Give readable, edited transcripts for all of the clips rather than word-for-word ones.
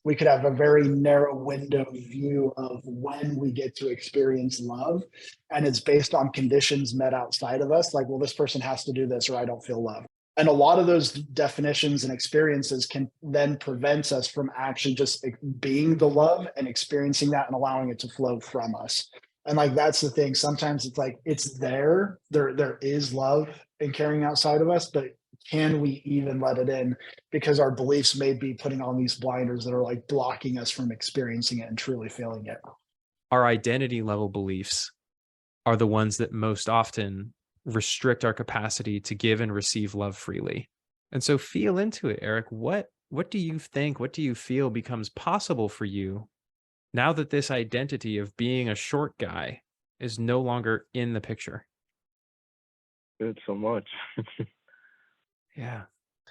we could have a very narrow window view of when we get to experience love. And it's based on conditions met outside of us. Like, well, this person has to do this or I don't feel love. And a lot of those definitions and experiences can then prevent us from actually just being the love and experiencing that and allowing it to flow from us. And like, that's the thing. Sometimes it's like, it's there is love and caring outside of us, but can we even let it in? Because our beliefs may be putting on these blinders that are like blocking us from experiencing it and truly feeling it. Our identity level beliefs are the ones that most often restrict our capacity to give and receive love freely. And so feel into it, Eric. What do you think, what do you feel becomes possible for you now that this identity of being a short guy is no longer in the picture? Good so much. Yeah.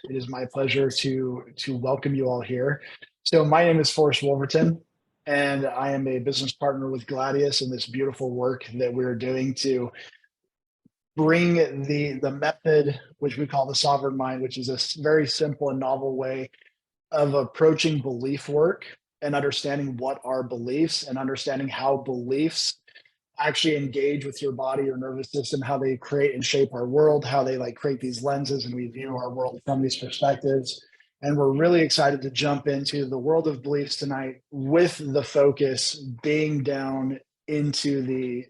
It is my pleasure to welcome you all here. So my name is Forrest Wolverton, and I am a business partner with Gladius in this beautiful work that we're doing to bring the method, which we call the sovereign mind, which is a very simple and novel way of approaching belief work and understanding what are beliefs and understanding how beliefs actually engage with your body, your nervous system, how they create and shape our world, how they like create these lenses and we view our world from these perspectives. And we're really excited to jump into the world of beliefs tonight with the focus being down into the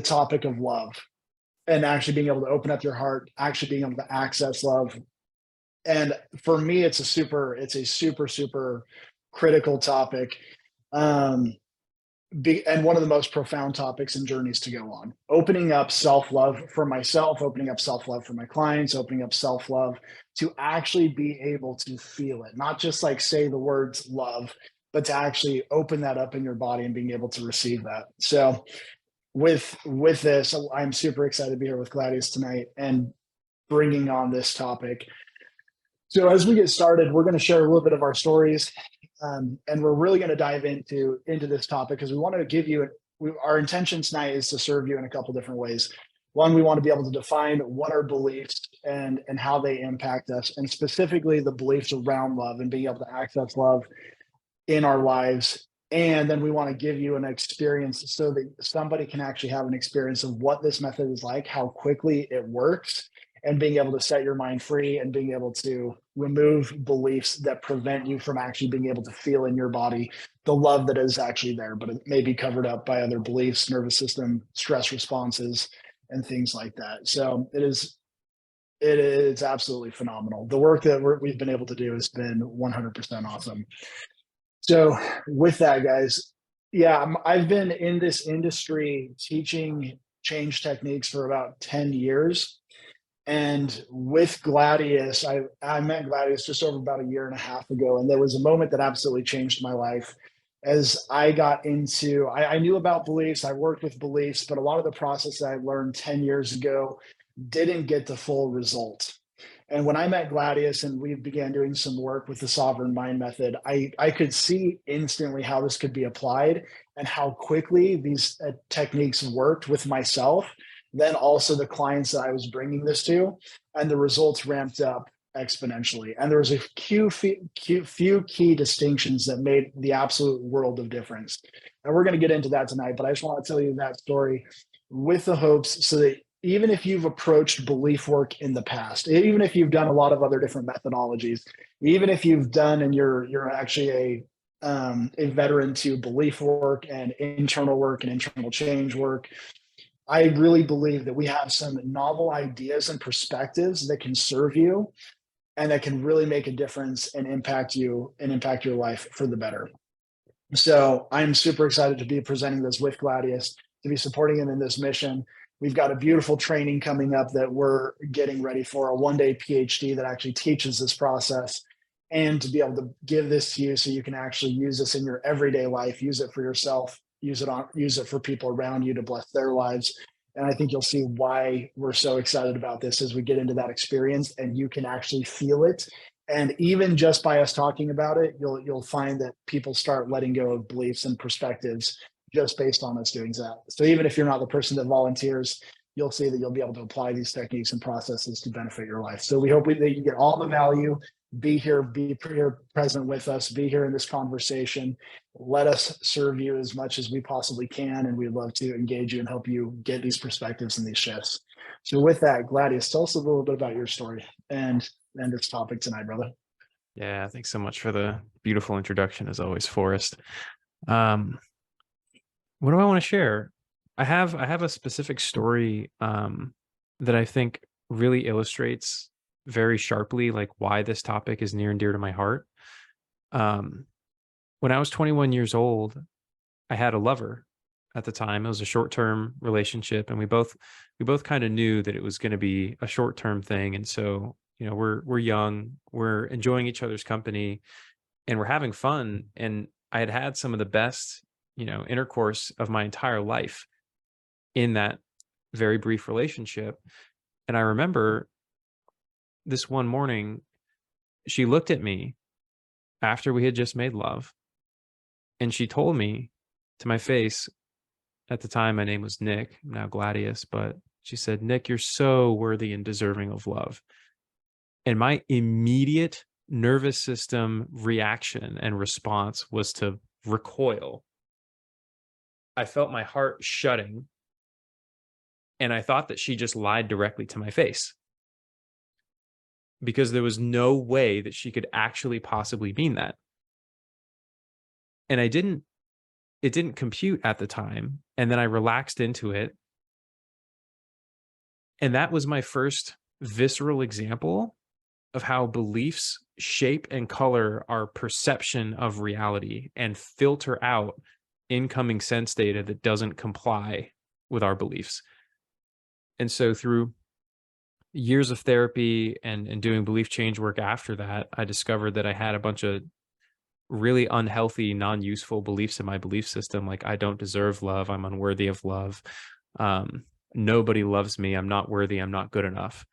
topic of love and actually being able to open up your heart, actually being able to access love. And for me, it's a super critical topic. And one of the most profound topics and journeys to go on. Opening up self-love for myself, opening up self-love for my clients, opening up self-love to actually be able to feel it, not just like say the words love, but to actually open that up in your body and being able to receive that. So with this, I'm super excited to be here with Gladius tonight and bringing on this topic. So as we get started, we're going to share a little bit of our stories. And we're really going to dive into this topic because we want to give you our intention tonight is to serve you in a couple different ways. One, we want to be able to define what are beliefs and how they impact us, and specifically the beliefs around love and being able to access love in our lives. And then we want to give you an experience so that somebody can actually have an experience of what this method is like, how quickly it works, and being able to set your mind free and being able to remove beliefs that prevent you from actually being able to feel in your body the love that is actually there, but it may be covered up by other beliefs, nervous system, stress responses, and things like that. So it is absolutely phenomenal. The work that we've been able to do has been 100% awesome. So with that, guys, yeah, I've been in this industry teaching change techniques for about 10 years. And with Gladius, I met Gladius just over about a year and a half ago. And there was a moment that absolutely changed my life as I got into, I knew about beliefs, I worked with beliefs, but a lot of the process that I learned 10 years ago didn't get the full result. And when I met Gladius and we began doing some work with the sovereign mind method, I could see instantly how this could be applied and how quickly these techniques worked with myself, then also the clients that I was bringing this to, and the results ramped up exponentially. And there was a few key distinctions that made the absolute world of difference. And we're going to get into that tonight, but I just want to tell you that story with the hopes so that even if you've approached belief work in the past, even if you've done a lot of other different methodologies, even if you've done and you're actually a veteran to belief work and internal change work, I really believe that we have some novel ideas and perspectives that can serve you and that can really make a difference and impact you and impact your life for the better. So I'm super excited to be presenting this with Gladius, to be supporting him in this mission. We've got a beautiful training coming up that we're getting ready for, a one-day PhD that actually teaches this process, and to be able to give this to you so you can actually use this in your everyday life, use it for yourself, use it for people around you to bless their lives. And I think you'll see why we're so excited about this as we get into that experience and you can actually feel it. And even just by us talking about it, you'll find that people start letting go of beliefs and perspectives just based on us doing that. So even if you're not the person that volunteers, you'll see that you'll be able to apply these techniques and processes to benefit your life. So we hope that you get all the value be here present with us, be here in this conversation. Let us serve you as much as we possibly can, and we'd love to engage you and help you get these perspectives and these shifts. So with that, Gladius, tell us a little bit about your story and this topic tonight, brother. Yeah, thanks so much for the beautiful introduction, as always, Forrest. What do I want to share? I have a specific story that I think really illustrates very sharply like why this topic is near and dear to my heart. When I was 21 years old, I had a lover at the time. It was a short-term relationship, and we both kind of knew that it was going to be a short-term thing. And so, you know, we're young, we're enjoying each other's company, and we're having fun. And I had had some of the best, you know, intercourse of my entire life in that very brief relationship. And I remember this one morning, she looked at me after we had just made love, and she told me to my face, at the time, my name was Nick, now Gladius, but she said, "Nick, you're so worthy and deserving of love." And my immediate nervous system reaction and response was to recoil. I felt my heart shutting, and I thought that she just lied directly to my face, because there was no way that she could actually possibly mean that. And it didn't compute at the time. And then I relaxed into it. And that was my first visceral example of how beliefs shape and color our perception of reality and filter out incoming sense data that doesn't comply with our beliefs. And so through years of therapy and doing belief change work after that, I discovered that I had a bunch of really unhealthy, non-useful beliefs in my belief system. Like, I don't deserve love. I'm unworthy of love. Nobody loves me. I'm not worthy. I'm not good enough.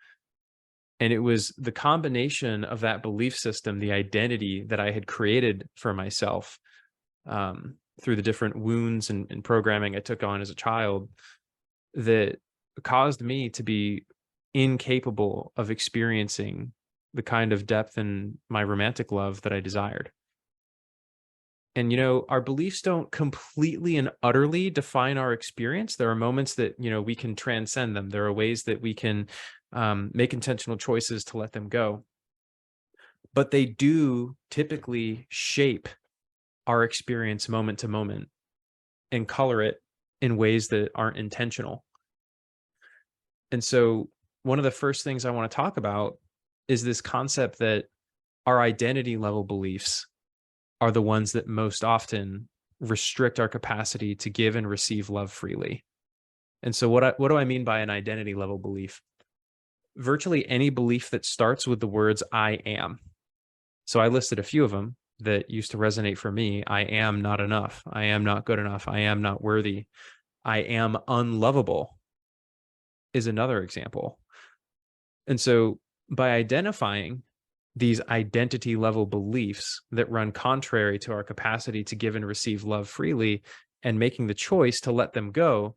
And it was the combination of that belief system, the identity that I had created for myself through the different wounds and programming I took on as a child, that caused me to be incapable of experiencing the kind of depth in my romantic love that I desired. And, you know, our beliefs don't completely and utterly define our experience. There are moments that, you know, we can transcend them. There are ways that we can make intentional choices to let them go. But they do typically shape our experience moment to moment and color it in ways that aren't intentional. And so one of the first things I want to talk about is this concept that our identity level beliefs are the ones that most often restrict our capacity to give and receive love freely. And so what do I mean by an identity level belief? Virtually any belief that starts with the words "I am." So I listed a few of them that used to resonate for me. I am not enough. I am not good enough. I am not worthy. I am unlovable is another example. And so by identifying these identity level beliefs that run contrary to our capacity to give and receive love freely, and making the choice to let them go,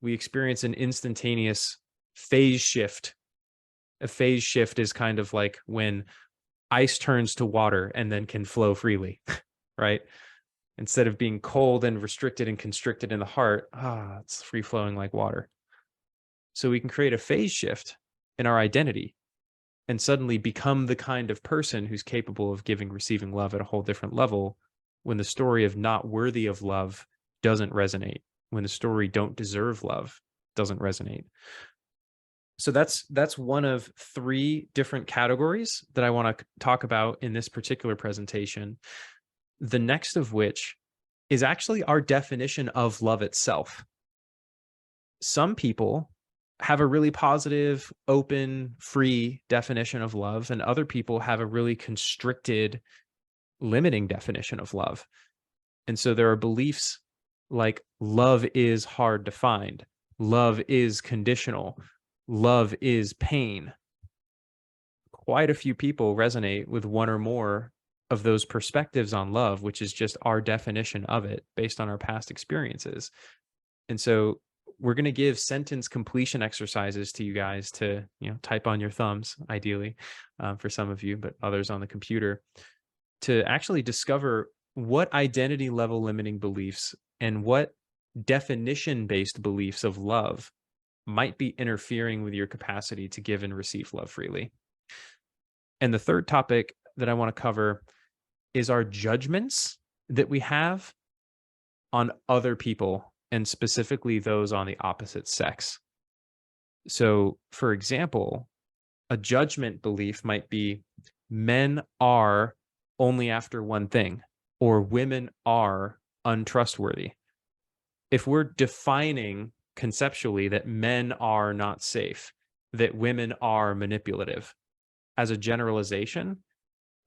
we experience an instantaneous phase shift. A phase shift is kind of like when ice turns to water and then can flow freely, right? Instead of being cold and restricted and constricted in the heart, it's free flowing like water. So we can create a phase shift in our identity and suddenly become the kind of person who's capable of giving, receiving love at a whole different level, when the story of not worthy of love doesn't resonate, when the story don't deserve love doesn't resonate. So that's one of three different categories that I want to talk about in this particular presentation. The next of which is actually our definition of love itself. Some people have a really positive, open, free definition of love, and other people have a really constricted, limiting definition of love. And so there are beliefs like love is hard to find, love is conditional, love is pain. Quite a few people resonate with one or more of those perspectives on love, which is just our definition of it based on our past experiences. And so we're going to give sentence completion exercises to you guys to, type on your thumbs, ideally, for some of you, but others on the computer, to actually discover what identity level limiting beliefs and what definition-based beliefs of love might be interfering with your capacity to give and receive love freely. And the third topic that I want to cover is our judgments that we have on other people, and specifically those on the opposite sex. So, for example, a judgment belief might be men are only after one thing, or women are untrustworthy. If we're defining conceptually that men are not safe, that women are manipulative as a generalization,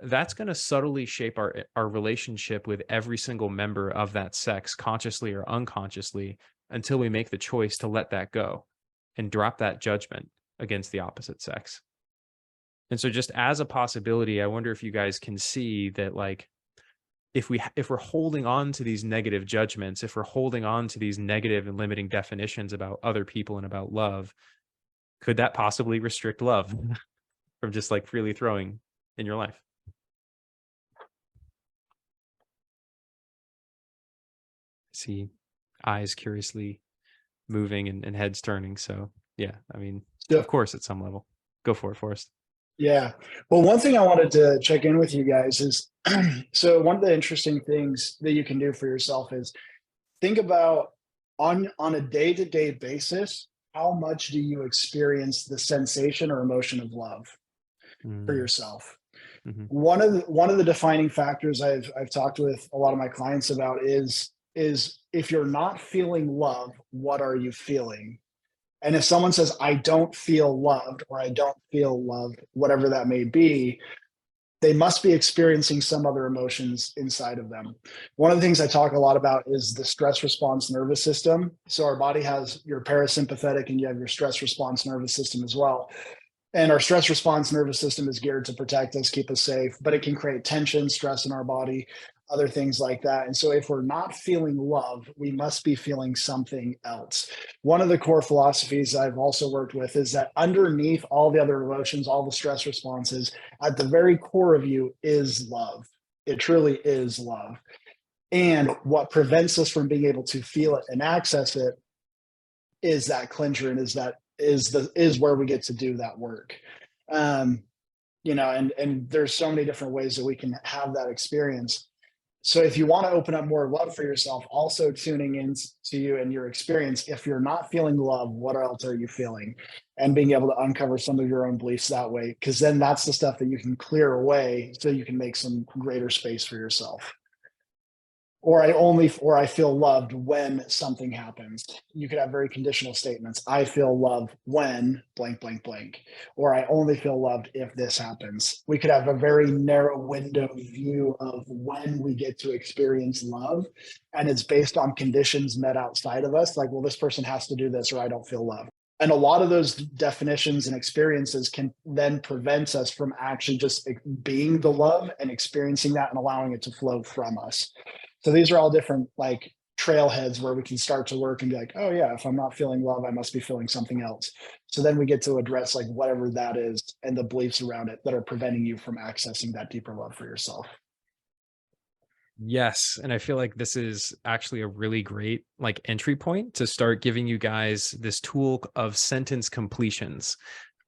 that's going to subtly shape our relationship with every single member of that sex, consciously or unconsciously, until we make the choice to let that go and drop that judgment against the opposite sex. And so just as a possibility, I wonder if you guys can see that, like, if we're holding on to these negative judgments, if we're holding on to these negative and limiting definitions about other people and about love, could that possibly restrict love from just like freely throwing in your life? See eyes curiously moving and heads turning. So yeah, I mean, So, of course, at some level. Go for it, Forrest. yeah. Well, one thing I wanted to check in with you guys is so one of the interesting things that you can do for yourself is think about on a day-to-day basis, how much do you experience the sensation or emotion of love for yourself? Mm-hmm. One of the defining factors I've talked with a lot of my clients about is if you're not feeling love, what are you feeling? And if someone says, I don't feel loved, or I don't feel loved, whatever that may be, they must be experiencing some other emotions inside of them. One of the things I talk a lot about is the stress response nervous system. So our body has your parasympathetic and you have your stress response nervous system as well. And our stress response nervous system is geared to protect us, keep us safe, but it can create tension, stress in our body, other things like that. And so if we're not feeling love, we must be feeling something else. One of the core philosophies I've also worked with is that underneath all the other emotions, all the stress responses, at the very core of you is love. It truly is love. And what prevents us from being able to feel it and access it is that clincher, and is where we get to do that work. And there's so many different ways that we can have that experience. So if you want to open up more love for yourself, also tuning in to you and your experience, if you're not feeling love, what else are you feeling? And being able to uncover some of your own beliefs that way, because then that's the stuff that you can clear away so you can make some greater space for yourself. Or I feel loved when something happens. You could have very conditional statements. I feel loved when blank, blank, blank. Or I only feel loved if this happens. We could have a very narrow window view of when we get to experience love. And it's based on conditions met outside of us. Like, well, this person has to do this or I don't feel loved. And a lot of those definitions and experiences can then prevent us from actually just being the love and experiencing that and allowing it to flow from us. So these are all different like trailheads where we can start to work and be like, oh yeah, if I'm not feeling love, I must be feeling something else. So then we get to address like whatever that is and the beliefs around it that are preventing you from accessing that deeper love for yourself. Yes. And I feel like this is actually a really great like entry point to start giving you guys this tool of sentence completions.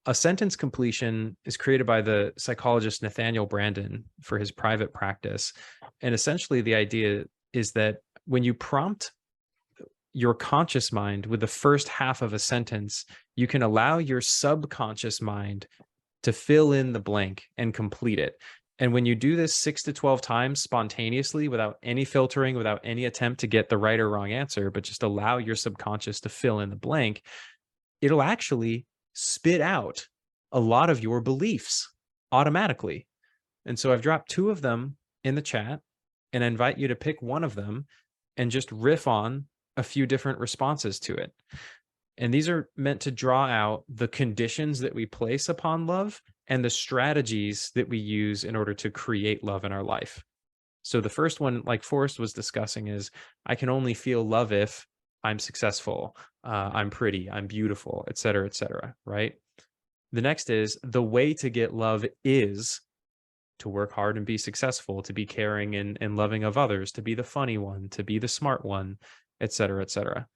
A sentence completion is created by the psychologist Nathaniel Branden for his private practice. And essentially the idea is that when you prompt your conscious mind with the first half of a sentence, you can allow your subconscious mind to fill in the blank and complete it. And when you do this 6 to 12 times spontaneously, without any filtering, without any attempt to get the right or wrong answer, but just allow your subconscious to fill in the blank, it'll actually spit out a lot of your beliefs automatically. And so I've dropped 2 of them in the chat, and I invite you to pick one of them and just riff on a few different responses to it. And these are meant to draw out the conditions that we place upon love and the strategies that we use in order to create love in our life. So the first one, like Forrest was discussing, is I can only feel love if I'm successful, I'm pretty, I'm beautiful, et cetera, right? The next is the way to get love is to work hard and be successful, to be caring and loving of others, to be the funny one, to be the smart one, et cetera, et cetera.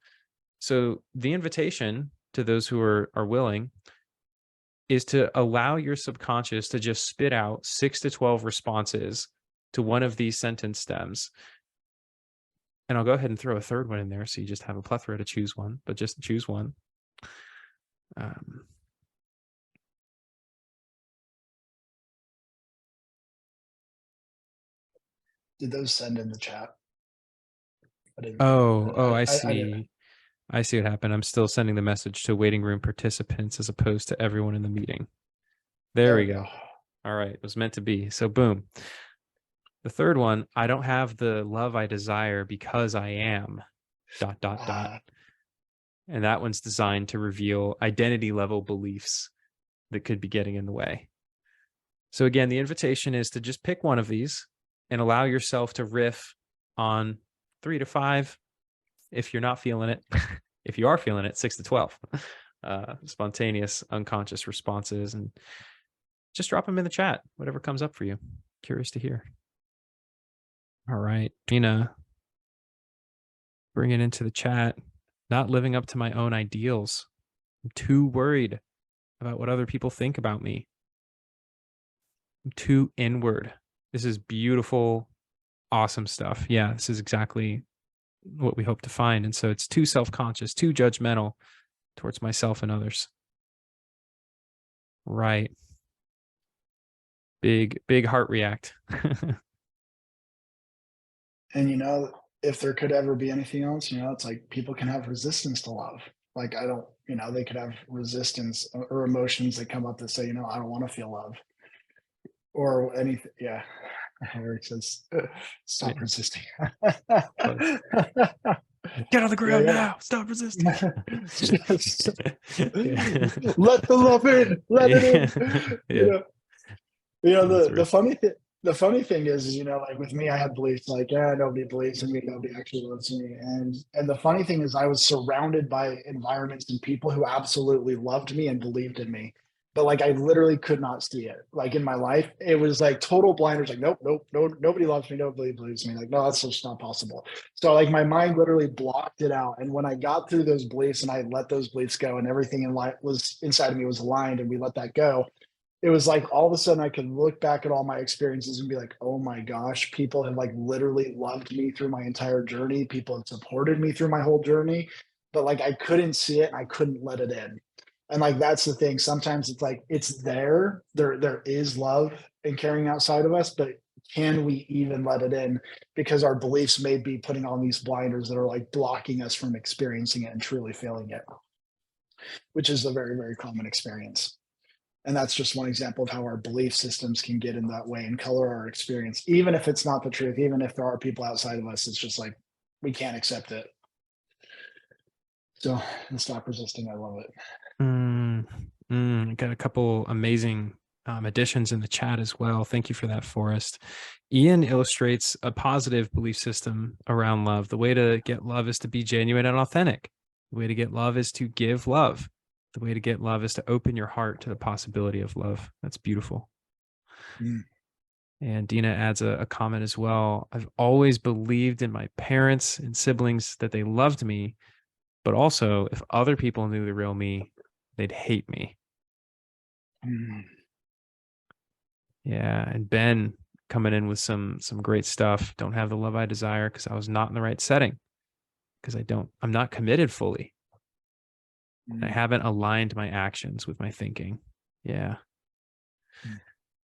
So the invitation to those who are willing is to allow your subconscious to just spit out 6 to 12 responses to one of these sentence stems. And I'll go ahead and throw a third one in there so you just have a plethora to choose one, but just choose one. Did those send in the chat? I see. I see what happened. I'm still sending the message to waiting room participants as opposed to everyone in the meeting. There we go. All right. It was meant to be. So boom. The third one, I don't have the love I desire because I am ... And that one's designed to reveal identity level beliefs that could be getting in the way. So again, the invitation is to just pick one of these and allow yourself to riff on 3 to 5. If you're not feeling it, if you are feeling it, 6 to 12, spontaneous, unconscious responses, and just drop them in the chat, whatever comes up for you. Curious to hear. All right, Gina, bring it into the chat. Not living up to my own ideals. I'm too worried about what other people think about me. I'm too inward. This is beautiful, awesome stuff. Yeah, this is exactly what we hope to find. And so it's too self-conscious, too judgmental towards myself and others. Right. Big heart react. And, you know, if there could ever be anything else, you know, it's like people can have resistance to love. Like, I don't, you know, they could have resistance or emotions that come up that say, you know, I don't want to feel love or anything. Yeah. Eric says, stop resisting. Get on the ground now. Stop resisting. Let the love in. Let it in. The funny thing is, you know, like with me, I had beliefs like, yeah, nobody believes in me, nobody actually loves me. And the funny thing is I was surrounded by environments and people who absolutely loved me and believed in me. But like I literally could not see it. Like in my life, it was like total blinders, like, nope, nobody loves me, nobody believes me. Like, no, that's just not possible. So like my mind literally blocked it out. And when I got through those beliefs and I let those beliefs go and everything in life was inside of me was aligned and we let that go, it was like all of a sudden I could look back at all my experiences and be like, oh my gosh, people have like literally loved me through my entire journey. People have supported me through my whole journey, but like I couldn't see it and I couldn't let it in. And like that's the thing. Sometimes it's like it's there. There is love and caring outside of us, but can we even let it in? Because our beliefs may be putting on these blinders that are like blocking us from experiencing it and truly feeling it, which is a very, very common experience. And that's just one example of how our belief systems can get in that way and color our experience. Even if it's not the truth, even if there are people outside of us, it's just like, we can't accept it. So stop resisting. I love it. Got a couple amazing additions in the chat as well. Thank you for that, Forrest. Ian illustrates a positive belief system around love. The way to get love is to be genuine and authentic. The way to get love is to give love. The way to get love is to open your heart to the possibility of love. That's beautiful. And Dina adds a comment as well. I've always believed in my parents and siblings that they loved me, but also if other people knew the real me, they'd hate me. Yeah. And Ben coming in with some great stuff. Don't have the love I desire because I was not in the right setting, because I'm not committed fully. I haven't aligned my actions with my thinking. Yeah.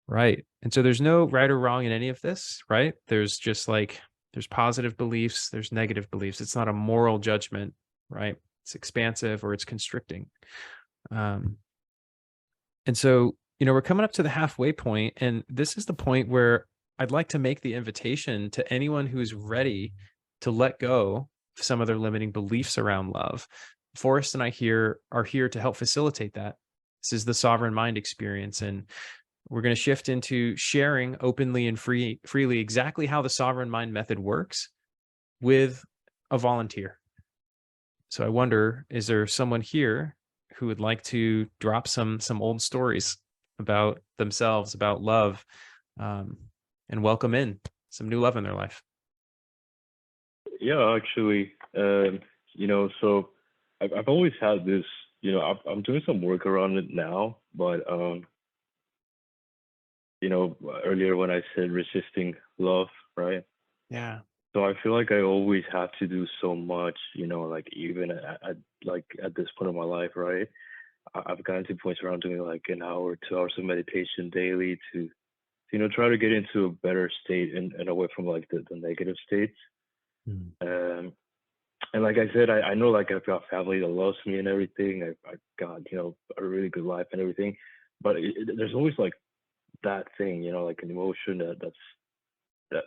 Right. And so there's no right or wrong in any of this, right? There's just like, there's positive beliefs, there's negative beliefs. It's not a moral judgment, right? It's expansive or it's constricting. And so, you know, we're coming up to the halfway point, and this is the point where I'd like to make the invitation to anyone who's ready to let go of some of their limiting beliefs around love. Forrest and I are here to help facilitate that. This is the Sovereign Mind experience, and we're going to shift into sharing openly and freely exactly how the Sovereign Mind method works with a volunteer. So I wonder, is there someone here who would like to drop some old stories about themselves, about love, um, and welcome in some new love in their life? Yeah, actually, so I've always had this, I'm doing some work around it now, but earlier when I said resisting love, right? Yeah. So I feel like I always have to do so much, like even at this point of my life, right? I've gotten to points where I'm doing like an hour, 2 hours of meditation daily to, try to get into a better state and away from like the negative states. Mm. Um, and like I said, I know like I've got family that loves me and everything. I've got, a really good life and everything. But there's always like that thing, like an emotion that, I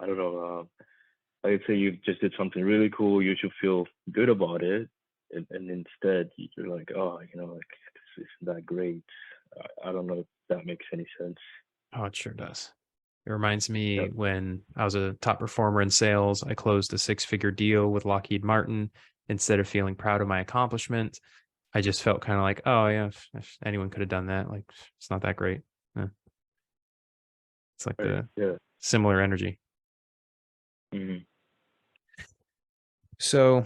don't know, like say you just did something really cool, you should feel good about it. And instead you're like, oh, like this isn't that great. I don't know if that makes any sense. Oh, it sure does. It reminds me Yep. when I was a top performer in sales, I closed a six-figure deal with Lockheed Martin. Instead of feeling proud of my accomplishment, I just felt kind of like, oh yeah, if anyone could have done that. Like it's not that great. Yeah. It's like Right. the Yeah. similar energy. Hmm. So,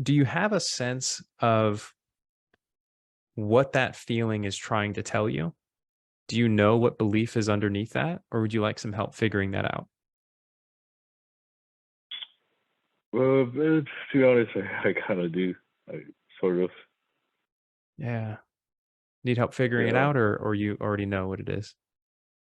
do you have a sense of what that feeling is trying to tell you? Do you know what belief is underneath that, or would you like some help figuring that out? Well, to be honest, I kind of do. I sort of. Yeah. Need help figuring it Yeah. out, or you already know what it is?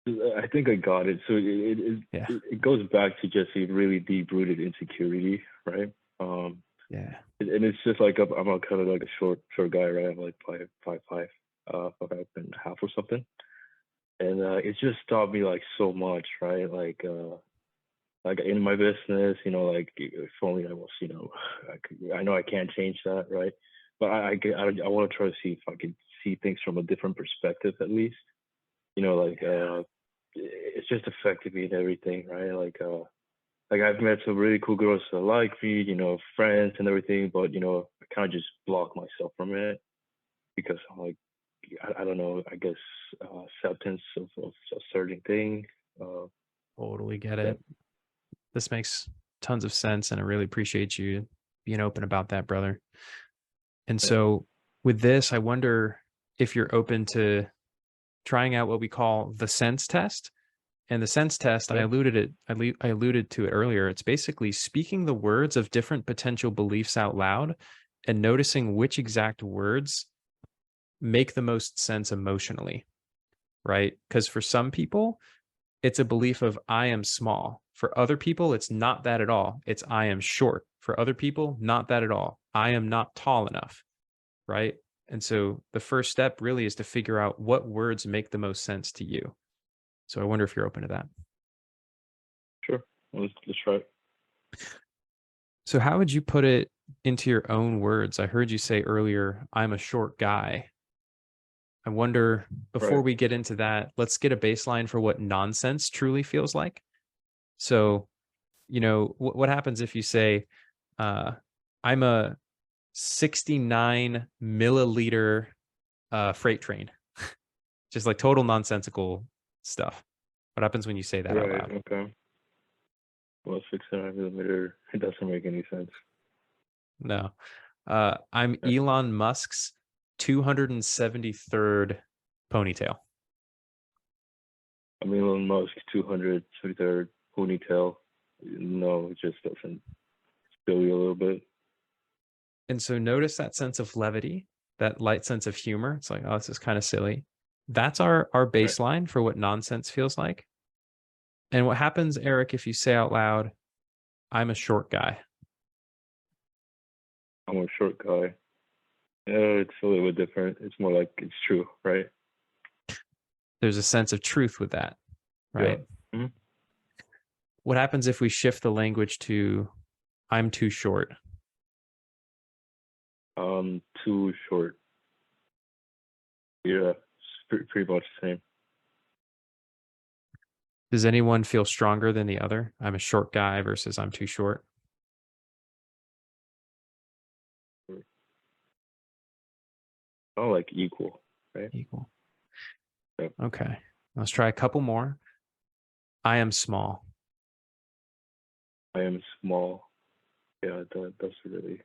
I think I got it. So Yeah. it goes back to just a really deep rooted insecurity, right? Um, Yeah. and it's just like I'm a kind of like a short guy, right? I'm like 5'5", 5'5.5" or something. And it's just taught me like so much, right? Like in my business, like if only I was, I know I can't change that, right? But I want to try to see if I can see things from a different perspective at least. Like it's just affected me and everything, right? Like I've met some really cool girls that like me, friends and everything, but I kind of just block myself from it because I'm like, I don't know, I guess acceptance of a certain thing. Uh, Totally get that it. This makes tons of sense, and I really appreciate you being open about that, brother. And yeah, so, with this, I wonder if you're open to trying out what we call the sense test. And the sense test, yeah, I alluded to it earlier. It's basically speaking the words of different potential beliefs out loud and noticing which exact words make the most sense emotionally, right? Because for some people, it's a belief of I am small. For other people, it's not that at all. It's I am short. For other people, not that at all. I am not tall enough, right? And so the first step really is to figure out what words make the most sense to you. So I wonder if you're open to that. sure. Let's try it. So how would you put it into your own words? I heard you say earlier, I'm a short guy. I wonder, before Right. we get into that, let's get a baseline for what nonsense truly feels like. So, what happens if you say, uh, I'm a 69 milliliter freight train, just like total nonsensical stuff. What happens when you say that out Right. loud? Okay. Well, 6.5 millimeter. It doesn't make any sense. No. I'm Yeah. Elon Musk's 273rd ponytail. I mean, Elon Musk, 273rd ponytail. No, it just doesn't fill you a little bit. And so notice that sense of levity, that light sense of humor. It's like, oh, this is kind of silly. That's our Right. baseline for what nonsense feels like. And what happens, Eric, if you say out loud, I'm a short guy? I'm a short guy. Yeah, it's a little bit different. It's more like it's true, right? There's a sense of truth with that, Yeah. right? Hmm. What happens if we shift the language to I'm too short? Too short. Yeah, it's pretty much the same. Does anyone feel stronger than the other? I'm a short guy versus I'm too short. Oh, like equal, right? Equal. Yep. Okay. Let's try a couple more. I am small. I am small. Yeah, that's really.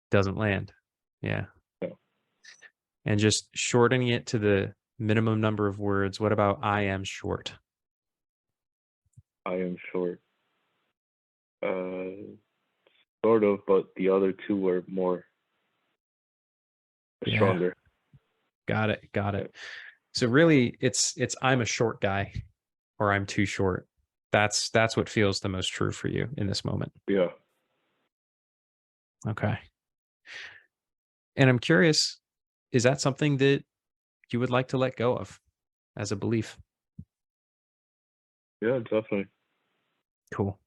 Doesn't land. Yeah. No. And just shortening it to the minimum number of words. What about I am short? I am short. Sort of, but the other two were more Yeah. stronger. Got it. Got it. So really it's I'm a short guy or I'm too short. That's what feels the most true for you in this moment. Yeah. Okay. And I'm curious, is that something that you would like to let go of as a belief? Yeah, definitely. Cool.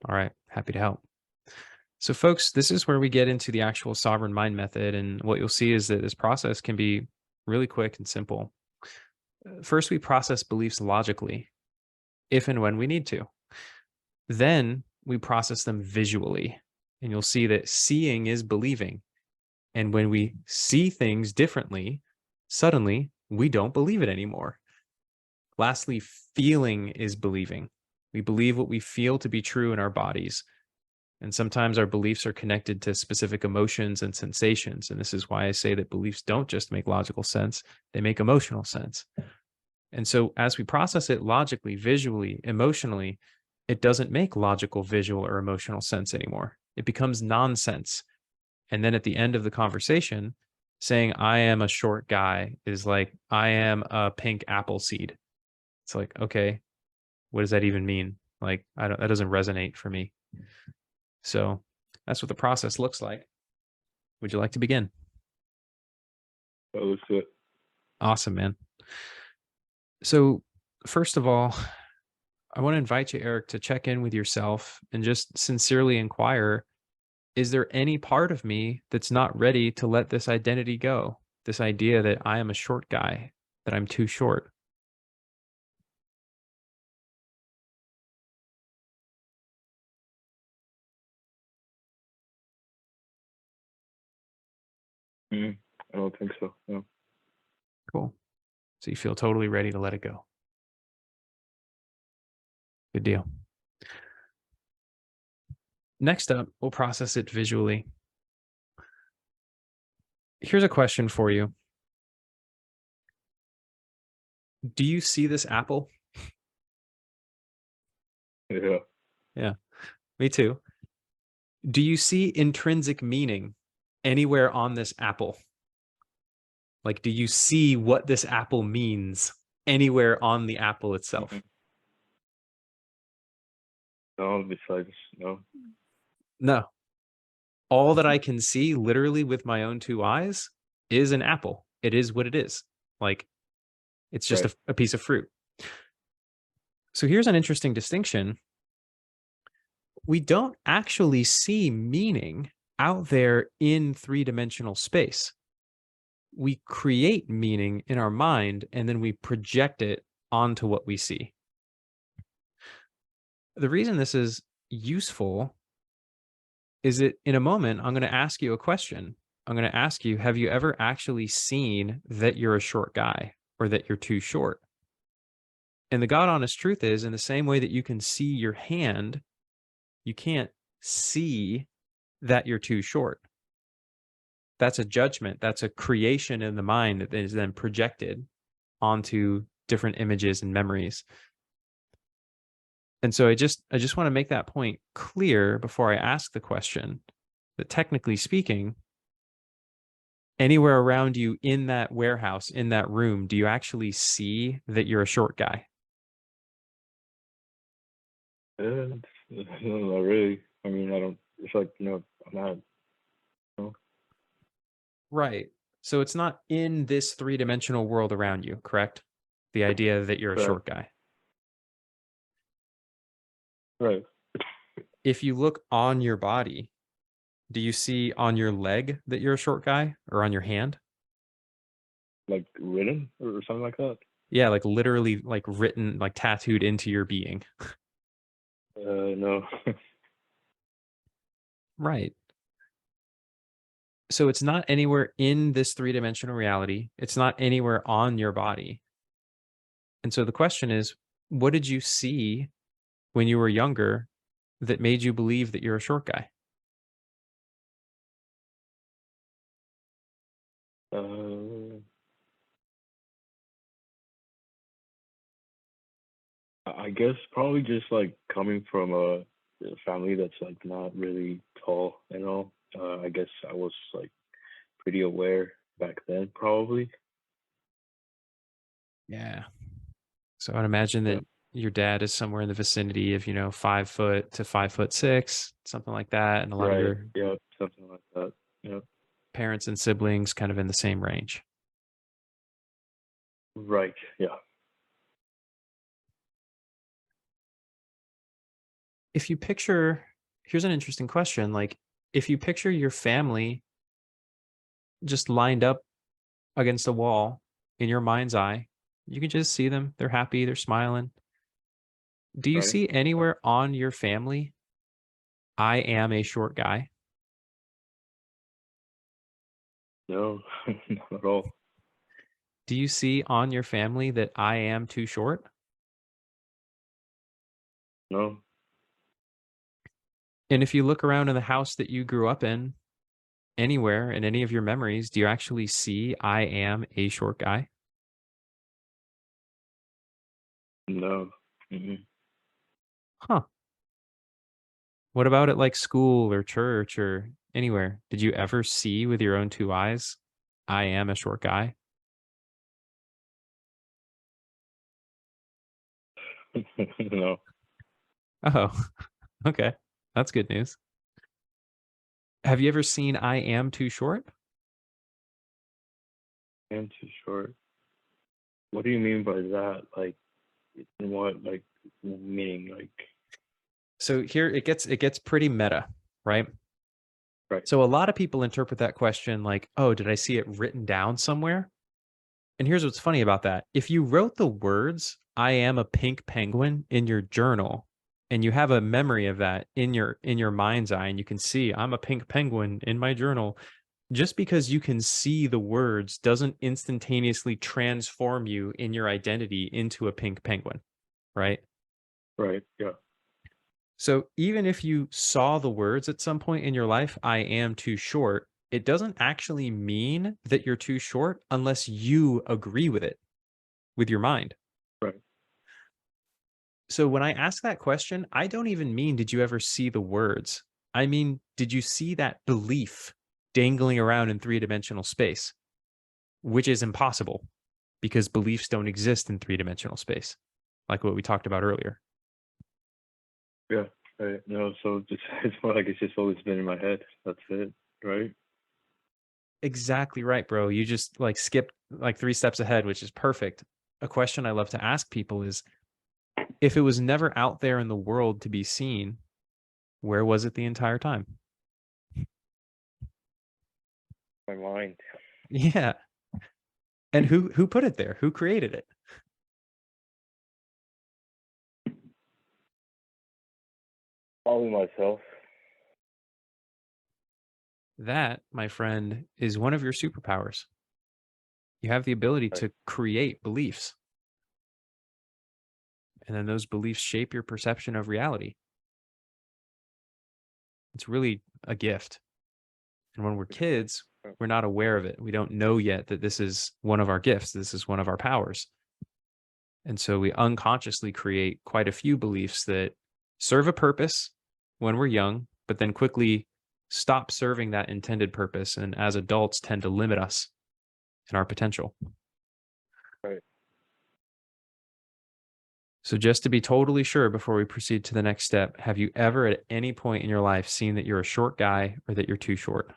All right. Happy to help. So, folks, this is where we get into the actual sovereign mind method. And what you'll see is that this process can be really quick and simple. First, we process beliefs logically, if and when we need to. Then we process them visually. And you'll see that seeing is believing. And when we see things differently, suddenly we don't believe it anymore. Lastly, feeling is believing. We believe what we feel to be true in our bodies. And sometimes our beliefs are connected to specific emotions and sensations. And this is why I say that beliefs don't just make logical sense, they make emotional sense. And so as we process it logically, visually, emotionally, it doesn't make logical, visual, or emotional sense anymore. It becomes nonsense. And then at the end of the conversation, saying, I am a short guy is like, I am a pink apple seed. It's like, okay, what does that even mean? Like, that doesn't resonate for me. So that's what the process looks like. Would you like to begin? That was it. Awesome, man. So first of all, I want to invite you, Eric, to check in with yourself and just sincerely inquire, is there any part of me that's not ready to let this identity go? This idea that I am a short guy, that I'm too short. I don't think so. No. Cool. So you feel totally ready to let it go. Good deal. Next up, we'll process it visually. Here's a question for you. Do you see this apple? Yeah. Yeah, me too. Do you see intrinsic meaning anywhere on this apple? Like, do you see what this apple means anywhere on the apple itself? Mm-hmm. No, besides, no. No. All that I can see literally with my own two eyes is an apple. It is what it is. Like, it's just Right. a piece of fruit. So here's an interesting distinction. We don't actually see meaning out there in three-dimensional space. We create meaning in our mind and then we project it onto what we see. The reason this is useful is that in a moment, I'm going to ask you a question. I'm going to ask you, have you ever actually seen that you're a short guy or that you're too short? And the God honest truth is, in the same way that you can see your hand, you can't see that you're too short. That's a judgment. That's a creation in the mind that is then projected onto different images and memories. And so I just want to make that point clear before I ask the question that technically speaking, anywhere around you in that warehouse, in that room, do you actually see that you're a short guy? No, not really. I mean, I don't. It's like, I'm not. No. Right. So it's not in this three-dimensional world around you, correct? The idea that you're a Correct. short guy. Right. If you look on your body, do you see on your leg that you're a short guy or on your hand? Like written or something like that. Yeah, like literally like written, like tattooed into your being. No. Right. So it's not anywhere in this three-dimensional reality. It's not anywhere on your body. And so the question is, what did you see when you were younger that made you believe that you're a short guy? Uh, I guess probably just like coming from a family that's like not really tall and all. I guess I was like pretty aware back then, probably. Yeah. So I'd imagine Yeah. that your dad is somewhere in the vicinity of, 5 foot to 5'6", something like that. And a lot of Right. your Yeah. Something like that. Yeah. parents and siblings kind of in the same range. Right. Yeah. If you picture, here's an interesting question. Like, if you picture your family just lined up against a wall in your mind's eye, you can just see them. They're happy, they're smiling. Do you Right. see anywhere on your family, I am a short guy? No, not at all. Do you see on your family that I am too short? No. And if you look around in the house that you grew up in, anywhere in any of your memories, do you actually see I am a short guy? No. Mm-mm. Huh. What about at like school or church or anywhere? Did you ever see with your own two eyes, I am a short guy? No. Oh, okay. That's good news. Have you ever seen I am too short? I'm too short. What do you mean by that? Like, in what like meaning? Like, So here it gets pretty meta, right? right. So a lot of people interpret that question like, "Oh, did I see it written down somewhere?" And here's what's funny about that. If you wrote the words, I am a pink penguin in your journal, and you have a memory of that in your mind's eye, and you can see I'm a pink penguin in my journal, just because you can see the words doesn't instantaneously transform you in your identity into a pink penguin, right? Right. Yeah. So even if you saw the words at some point in your life, I am too short, it doesn't actually mean that you're too short unless you agree with it with your mind. Right. So when I ask that question, I don't even mean, did you ever see the words? I mean, did you see that belief dangling around in three-dimensional space, which is impossible because beliefs don't exist in three-dimensional space, like what we talked about earlier. Yeah. Right. No. So just it's more like it's just always been in my head. That's it. Right. Exactly right, bro. You just like skipped like 3 steps ahead, which is perfect. A question I love to ask people is, if it was never out there in the world to be seen, where was it the entire time? My mind. Yeah. And who put it there? Who created it? Probably myself. That, my friend, is one of your superpowers. You have the ability Right. to create beliefs, and then those beliefs shape your perception of reality. It's really a gift. And when we're kids, Right. we're not aware of it. We don't know yet that this is one of our gifts. This is one of our powers. And so we unconsciously create quite a few beliefs that serve a purpose when we're young, but then quickly stop serving that intended purpose. And as adults, tend to limit us in our potential. Right. So, just to be totally sure before we proceed to the next step, have you ever at any point in your life seen that you're a short guy or that you're too short?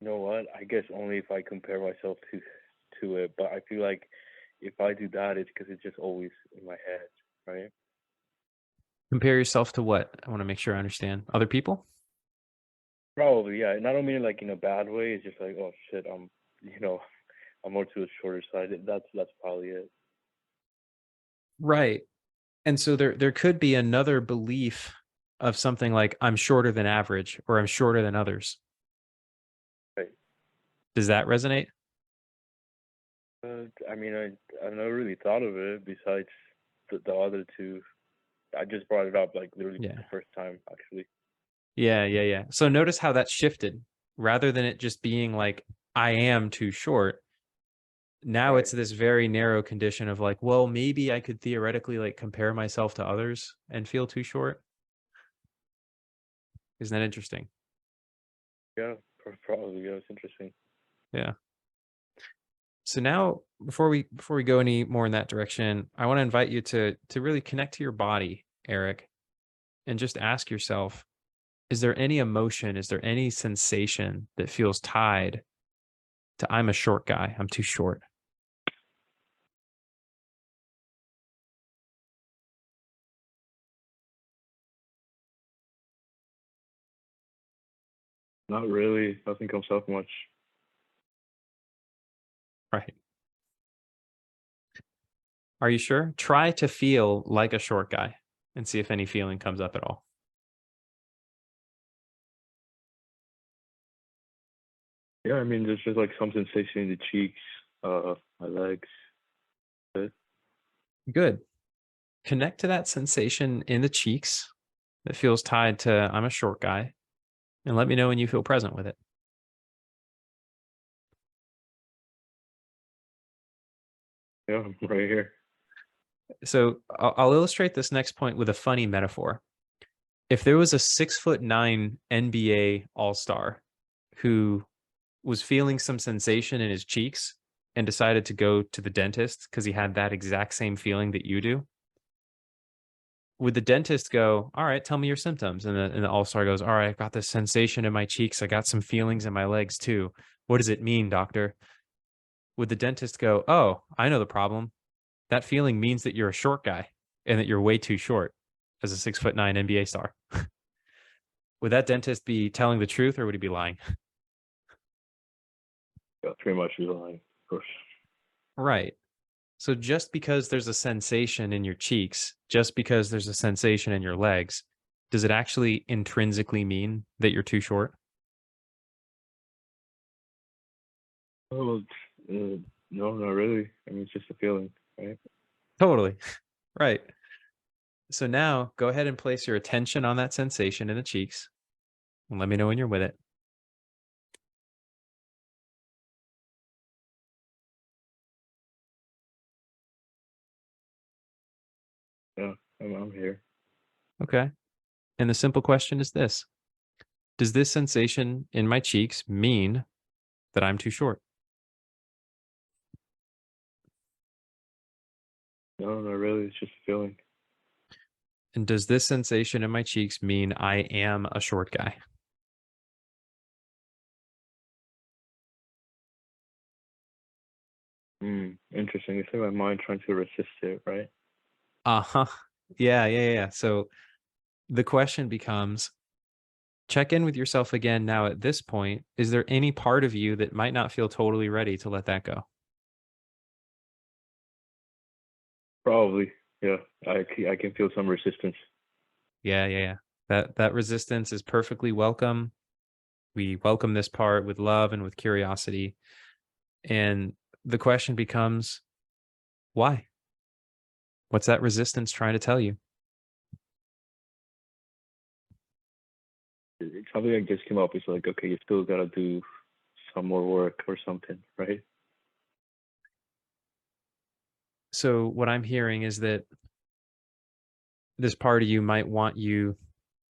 You know what? I guess only if I compare myself to it. But I feel like if I do that, it's because it's just always in my head. Right. Compare yourself to what? I want to make sure I understand. Other people? Probably. Yeah. And I don't mean it like in a bad way. It's just like, oh shit, you know, I'm more to the shorter side. That's probably it. Right. And so there could be another belief of something like I'm shorter than average or I'm shorter than others. Right. Does that resonate? I mean, I never really thought of it besides the other two. I just brought it up like literally Yeah. the first time, actually. Yeah. So notice how that shifted. Rather than it just being like, I am too short, now Right. it's this very narrow condition of like, well, maybe I could theoretically like compare myself to others and feel too short. Isn't that interesting? Yeah, probably. Yeah, it's interesting. Yeah. So now before we go any more in that direction, I want to invite you to really connect to your body, Eric, and just ask yourself, is there any emotion, is there any sensation that feels tied to I'm a short guy, I'm too short? Not really. Nothing comes up much. Right. Are you sure? Try to feel like a short guy and see if any feeling comes up at all. Yeah, I mean, there's just like some sensation in the cheeks, my legs. Good. Connect to that sensation in the cheeks that feels tied to I'm a short guy and let me know when you feel present with it. Yeah, I'm right here. So I'll illustrate this next point with a funny metaphor. If there was a 6'9" NBA all-star who was feeling some sensation in his cheeks and decided to go to the dentist because he had that exact same feeling that you do, would the dentist go, all right, tell me your symptoms? And the all-star goes, all right, I got this sensation in my cheeks. I got some feelings in my legs too. What does it mean, doctor? Would the dentist go, oh, I know the problem. That feeling means that you're a short guy and that you're way too short as a 6'9" NBA star. Would that dentist be telling the truth or would he be lying? Yeah, pretty much lying, of course. Right. So just because there's a sensation in your cheeks, just because there's a sensation in your legs, does it actually intrinsically mean that you're too short? Oh, no, not really. I mean, it's just a feeling, right? Totally. Right. So now go ahead and place your attention on that sensation in the cheeks and let me know when you're with it. Yeah, I'm here. Okay. And the simple question is this: does this sensation in my cheeks mean that I'm too short? No, not really. It's just a feeling. And does this sensation in my cheeks mean I am a short guy? Interesting. It's like my mind trying to resist it, right? Uh-huh. Yeah. So the question becomes, check in with yourself again now at this point. Is there any part of you that might not feel totally ready to let that go? Probably. Yeah, I can feel some resistance. Yeah. That resistance is perfectly welcome. We welcome this part with love and with curiosity. And the question becomes, why? What's that resistance trying to tell you? It's something that just came up. It's like, okay, you still gotta do some more work or something, right? So what I'm hearing is that this part of you might want you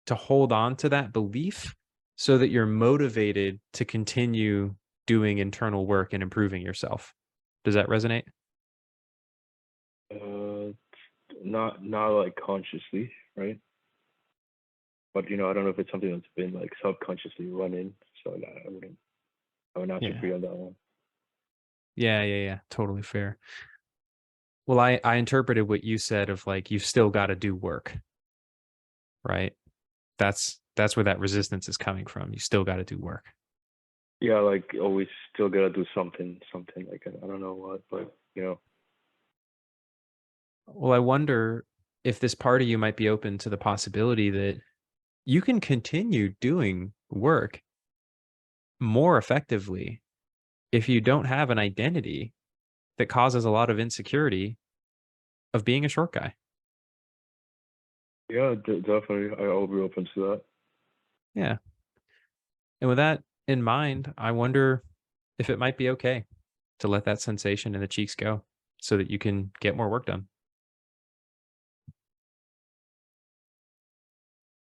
to hold on to that belief so that you're motivated to continue doing internal work and improving yourself. Does that resonate? Uh, not like consciously, right? But I don't know if it's something that's been like subconsciously running. So I would not Yeah. agree on that one. Yeah. Totally fair. Well, I interpreted what you said of like you've still got to do work, right? That's where that resistance is coming from. You still got to do work. Yeah, like always still gotta do something like I don't know what, but Well, I wonder if this part of you might be open to the possibility that you can continue doing work more effectively if you don't have an identity that causes a lot of insecurity of being a short guy. Yeah, definitely. I'll be open to that. Yeah. And with that in mind, I wonder if it might be okay to let that sensation in the cheeks go so that you can get more work done.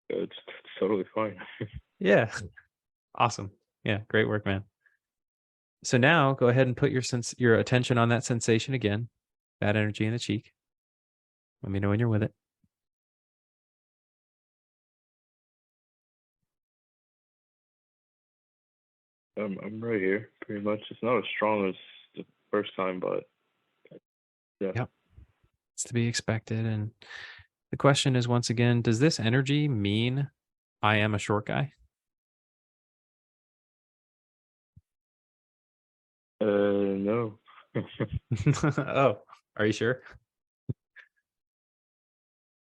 It's totally fine. Yeah. Awesome. Yeah. Great work, man. So now go ahead and put your attention on that sensation again, that energy in the cheek. Let me know when you're with it. I'm right here, pretty much. It's not as strong as the first time, but yeah. Yep. It's to be expected. And the question is, once again, does this energy mean I am a short guy? No. Oh, are you sure?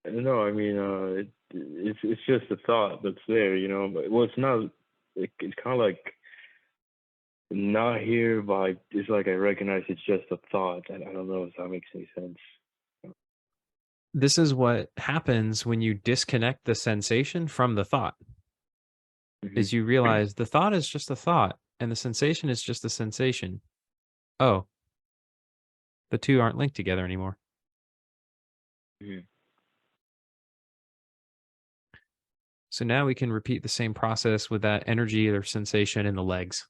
No, I mean, it's just a thought that's there, you know. But well, it's not. It's kind of like not here, but it's like I recognize it's just a thought. I don't know if that makes any sense. This is what happens when you disconnect the sensation from the thought. Mm-hmm. Is you realize the thought is just a thought and the sensation is just a sensation. Oh, the two aren't linked together anymore. Mm-hmm. So now we can repeat the same process with that energy or sensation in the legs,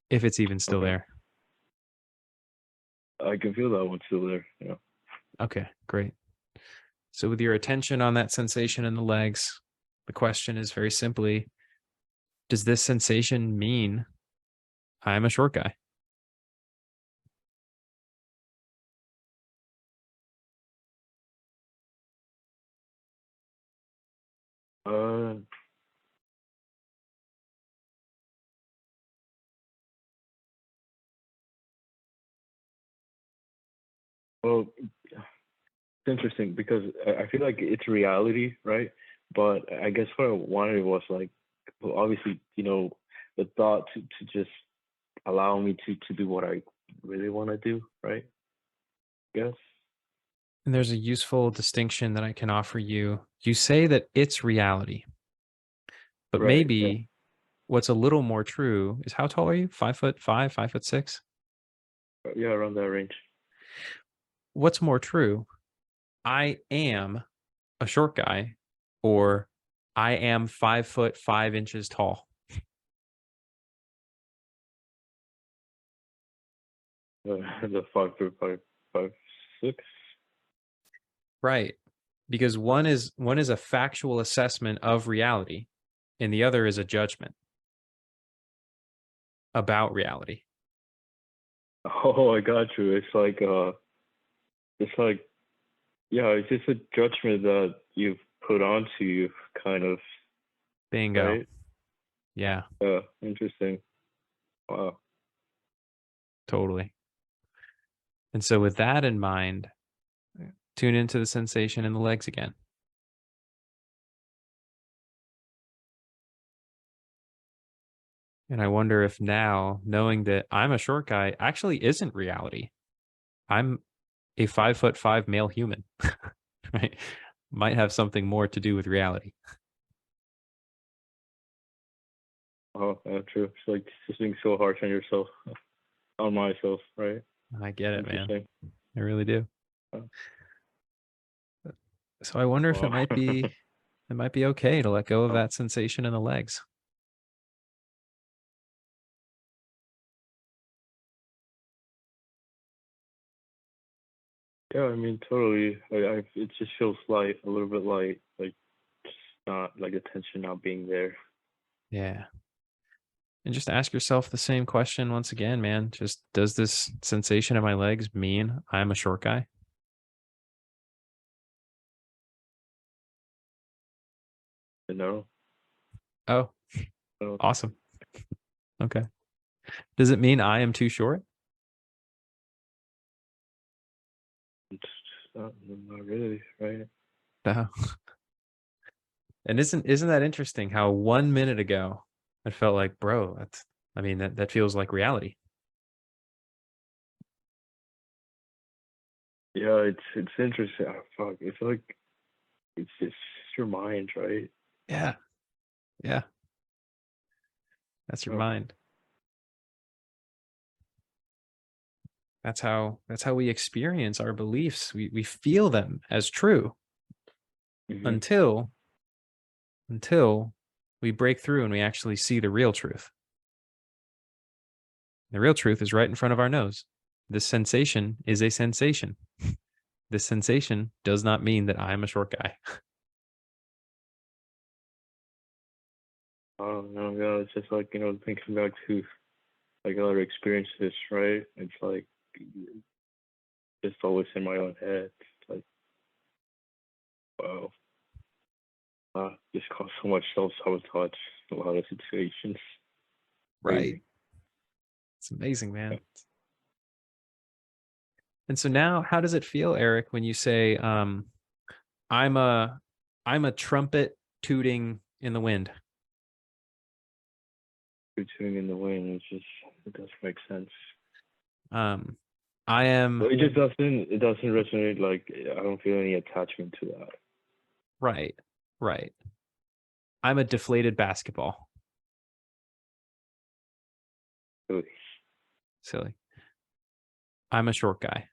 if it's even still Okay. there. I can feel that one still there. Yeah. Okay, great. So with your attention on that sensation in the legs, the question is very simply, does this sensation mean I'm a short guy? Uh, well, it's interesting because I feel like it's reality, right? But I guess what I wanted was like, well, obviously, you know, the thought to just allow me to do what I really want to do, right? Yes. And there's a useful distinction that I can offer you. You say that it's reality, but Right. Yeah. maybe what's a little more true is how tall are you? 5'5", 5'6"? Yeah, around that range. What's more true? I am a short guy, or I am 5'5" tall. The 5'5", 5'6". Right. Because one is a factual assessment of reality, and the other is a judgment about reality. Oh, I got you. It's like, yeah, it's just a judgment that you've put onto you, kind of, Bingo. right? Yeah, Interesting. Wow. totally. And so with that in mind, tune into the sensation in the legs again. And I wonder if now, knowing that I'm a short guy actually isn't reality. I'm a 5'5" male human, right? Might have something more to do with reality. Oh, true. It's like just being so harsh on yourself, on myself, right? I get it, man. Interesting. I really do. Oh, So I wonder if wow. it might be okay to let go of Oh, that sensation in the legs. yeah, I mean, totally. It just feels light, a little bit light, like just not like the tension not being there. Yeah. And just ask yourself the same question once again, man. Just does this sensation in my legs mean I'm a short guy? You know? Oh, So, awesome. Okay. Does it mean I am too short? not really, right? No. And isn't that interesting how 1 minute ago I felt like, bro, that feels like reality. Yeah, it's interesting. Fuck, it's like it's just your mind, right? Yeah. Yeah. That's your Oh, mind. That's how we experience our beliefs. We feel them as true hmm until we break through and we actually see the real truth. The real truth is right in front of our nose. This sensation is a sensation. This sensation does not mean that I'm a short guy. I don't know. Yeah, it's just like thinking back to like other experiences, right? It's like just always in my own head. It's like, wow, just caused so much self-sabotage in a lot of situations. Right. Crazy. It's amazing, Yeah. man. And so now how does it feel, Eric, when you say, I'm a trumpet tooting in the wind? You're tuning in the wind. It doesn't make sense. I am But it doesn't resonate. Like I don't feel any attachment to that. right. Right. I'm a deflated basketball. Really. Silly. I'm a short guy.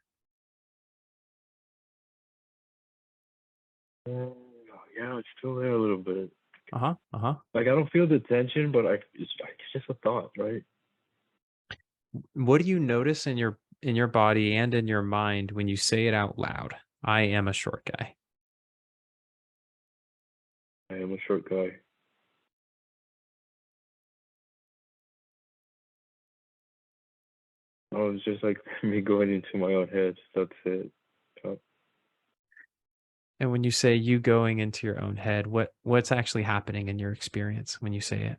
Yeah, it's still there a little bit. Uh-huh. Uh-huh. Like I don't feel the tension, but it's just a thought, right? What do you notice in your body and in your mind when you say it out loud? I am a short guy. I am a short guy. Oh, it's just like me going into my own head. That's it. And when you say you going into your own head, what's actually happening in your experience when you say it?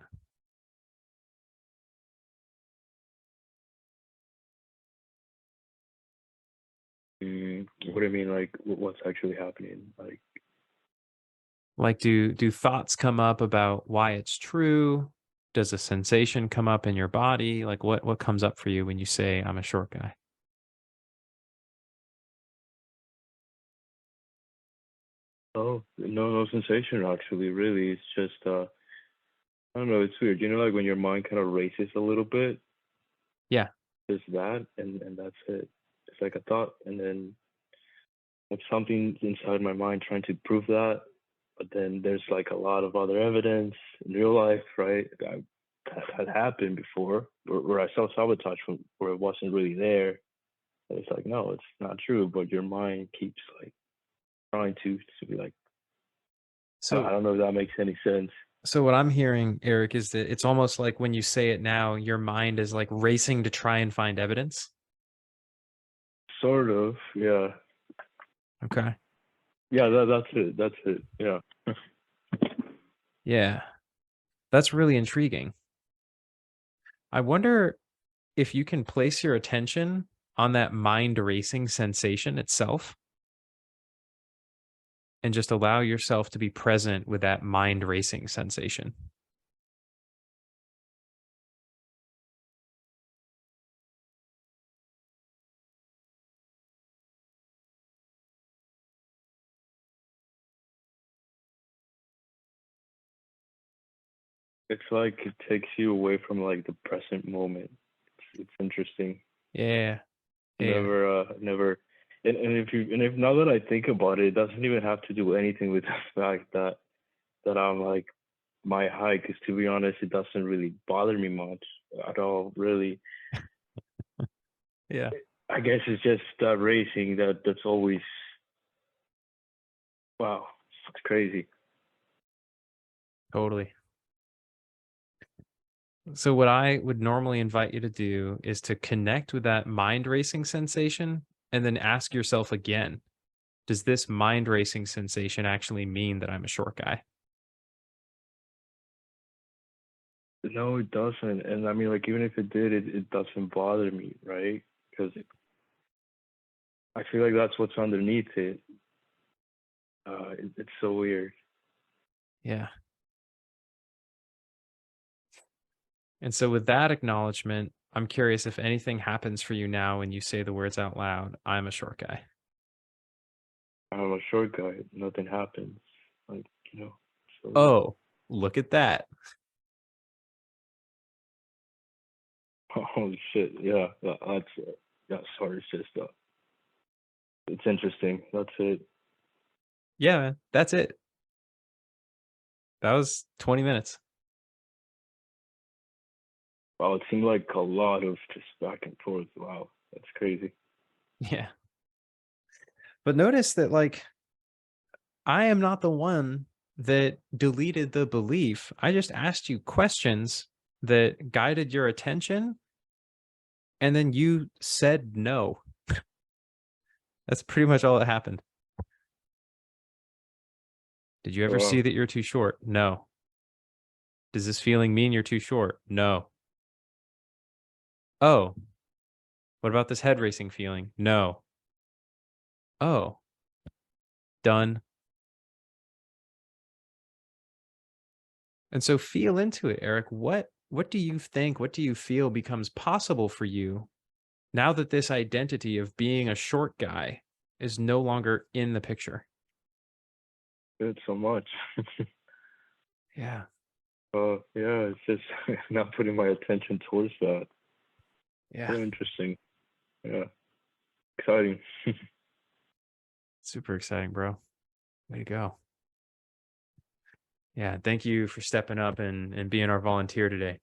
What do you mean? Like, what's actually happening? Like, Like do thoughts come up about why it's true? Does a sensation come up in your body? Like what comes up for you when you say I'm a short guy? oh, no sensation actually. Really, it's just I don't know. It's weird. Like when your mind kind of races a little bit. Yeah. Just that, and that's it. It's like a thought, and then like something inside my mind trying to prove that, but then there's like a lot of other evidence in real life, right? That had happened before, where I self-sabotage from where it wasn't really there. And it's like, no, it's not true, but your mind keeps like trying to be like, I So don't know if that makes any sense. what I'm hearing, Eric, is that it's almost like when you say it now, your mind is like racing to try and find evidence. Sort of, yeah. Okay. Yeah, that's it, yeah. Yeah. That's really intriguing. I wonder if you can place your attention on that mind racing sensation itself and just allow yourself to be present with that mind racing sensation. It's like it takes you away from like the present moment. It's interesting. Yeah. Yeah. Never. And if now that I think about it, it doesn't even have to do anything with the fact that I'm like my height. Because to be honest, it doesn't really bother me much at all. Really, Yeah. I guess it's just that racing that's always wow. It's crazy. Totally. So what I would normally invite you to do is to connect with that mind racing sensation and then ask yourself again, does this mind racing sensation actually mean that I'm a short guy? No, it doesn't. And I mean, like even if it did, it doesn't bother me, right? Because I feel like that's what's underneath it. It's so weird. Yeah. And so with that acknowledgement, I'm curious if anything happens for you now when you say the words out loud, I'm a short guy. I'm a short guy. Nothing happens. Like, so Oh, look at that. holy shit. Yeah, sorry, it's just it's interesting. That's it. Yeah, man, that's it. That was 20 minutes. Wow, it seemed like a lot of just back and forth. Wow, that's crazy. Yeah. But notice that, like, I am not the one that deleted the belief. I just asked you questions that guided your attention, and then you said no. That's pretty much all that happened. Did you ever Wow. see that you're too short? No. Does this feeling mean you're too short? No. Oh, what about this head racing feeling? No. Oh, done. And so feel into it, Eric. What do you think, what do you feel becomes possible for you now that this identity of being a short guy is no longer in the picture? Good so much. Yeah. Yeah, it's just not putting my attention towards that. Yeah. So interesting. Yeah. Exciting. Super exciting, bro. Way to go. Yeah. Thank you for stepping up and being our volunteer today.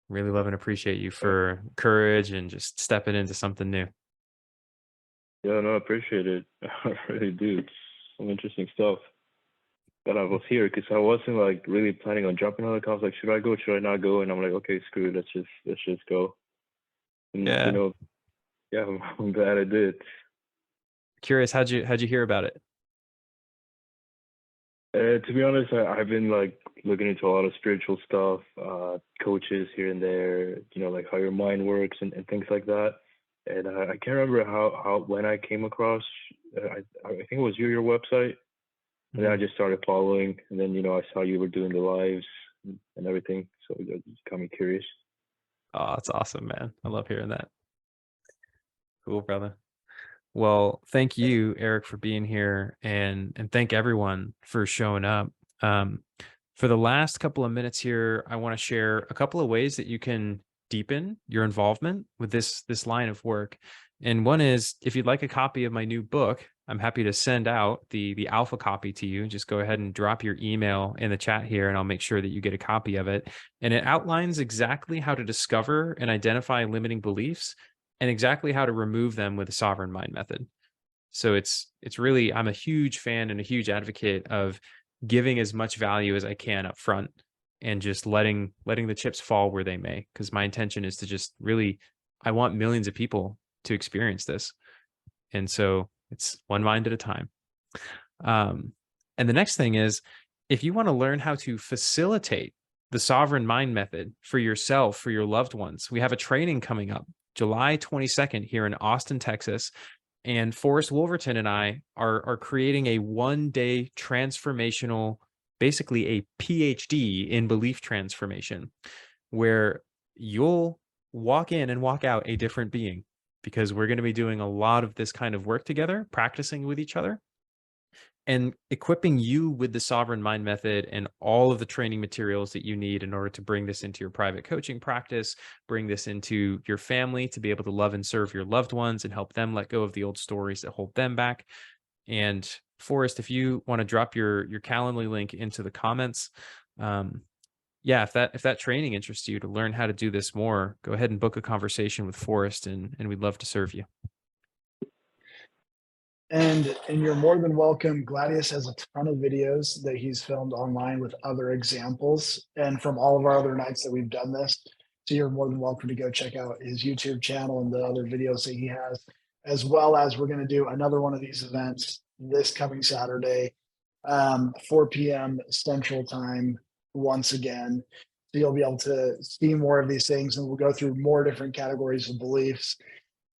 Really love and appreciate you for courage and just stepping into something new. Yeah, no, I appreciate it. I really do. It's some interesting stuff that I was here because I wasn't like really planning on jumping on the call. I was like, should I go? Should I not go? And I'm like, okay, screw it. Let's just go. And Yeah. yeah, I'm glad I did. Curious, how'd you hear about it? To be honest, I've been like looking into a lot of spiritual stuff, coaches here and there, like how your mind works and things like that. And I can't remember how when I came across, I think it was your website, and then I just started following, and then I saw you were doing the lives and everything, so it just got me curious. Oh, that's awesome, man. I love hearing that. Cool, brother. Well, thank you, Eric, for being here, and thank everyone for showing up. Um, for the last couple of minutes here, I want to share a couple of ways that you can deepen your involvement with this line of work. And one is, if you'd like a copy of my new book, I'm happy to send out the alpha copy to you. Just go ahead and drop your email in the chat here, and I'll make sure that you get a copy of it. And it outlines exactly how to discover and identify limiting beliefs and exactly how to remove them with the sovereign mind method. So it's really, I'm a huge fan and a huge advocate of giving as much value as I can up front and just letting the chips fall where they may, because my intention is to just really, I want millions of people to experience this. And so it's one mind at a time. And the next thing is, if you want to learn how to facilitate the sovereign mind method for yourself, for your loved ones, we have a training coming up July 22nd here in Austin, Texas. And Forrest Wolverton and I are creating a one-day transformational, basically a PhD in belief transformation, where you'll walk in and walk out a different being, because we're going to be doing a lot of this kind of work together, practicing with each other, and equipping you with the sovereign mind method and all of the training materials that you need in order to bring this into your private coaching practice, bring this into your family to be able to love and serve your loved ones and help them let go of the old stories that hold them back. And Forrest, if you want to drop your Calendly link into the comments, yeah, if that training interests you to learn how to do this more, go ahead and book a conversation with Forrest, and we'd love to serve you. And you're more than welcome. Gladius has a ton of videos that he's filmed online with other examples, and from all of our other nights that we've done this. So you're more than welcome to go check out his YouTube channel and the other videos that he has, as well as we're going to do another one of these events this coming Saturday, 4 p.m. Central Time once again. So you'll be able to see more of these things, and we'll go through more different categories of beliefs,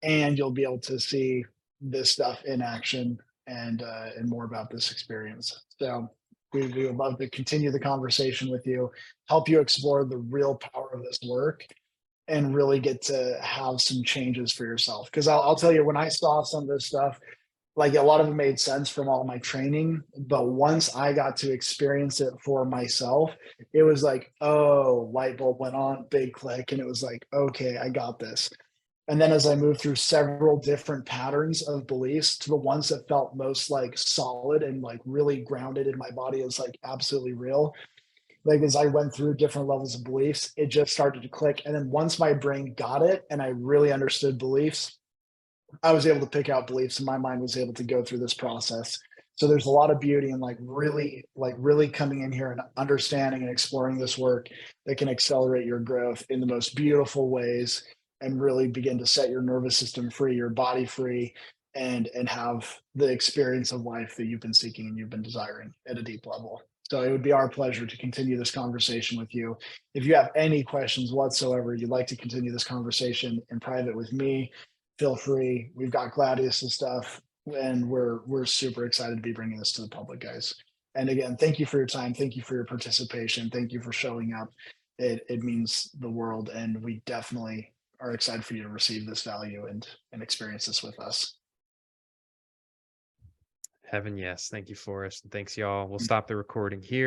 and you'll be able to see this stuff in action and more about this experience. So we would love to continue the conversation with you, help you explore the real power of this work, and really get to have some changes for yourself. Because I'll tell you, when I saw some of this stuff, like a lot of it made sense from all my training, but once I got to experience it for myself, it was like, oh, light bulb went on, big click, and it was like, okay, I got this. And then as I moved through several different patterns of beliefs to the ones that felt most like solid and like really grounded in my body as like absolutely real, like as I went through different levels of beliefs, it just started to click. And then once my brain got it and I really understood beliefs, I was able to pick out beliefs and my mind was able to go through this process. So there's a lot of beauty in like really coming in here and understanding and exploring this work that can accelerate your growth in the most beautiful ways and really begin to set your nervous system free, your body free, and have the experience of life that you've been seeking and you've been desiring at a deep level. So it would be our pleasure to continue this conversation with you. If you have any questions whatsoever, you'd like to continue this conversation in private with me, feel free. We've got Gladius and stuff, and we're super excited to be bringing this to the public, guys. And again, thank you for your time. Thank you for your participation. Thank you for showing up. It means the world, and we definitely are excited for you to receive this value and experience this with us. Heaven, yes. Thank you, Forrest. And thanks, y'all. We'll stop the recording here.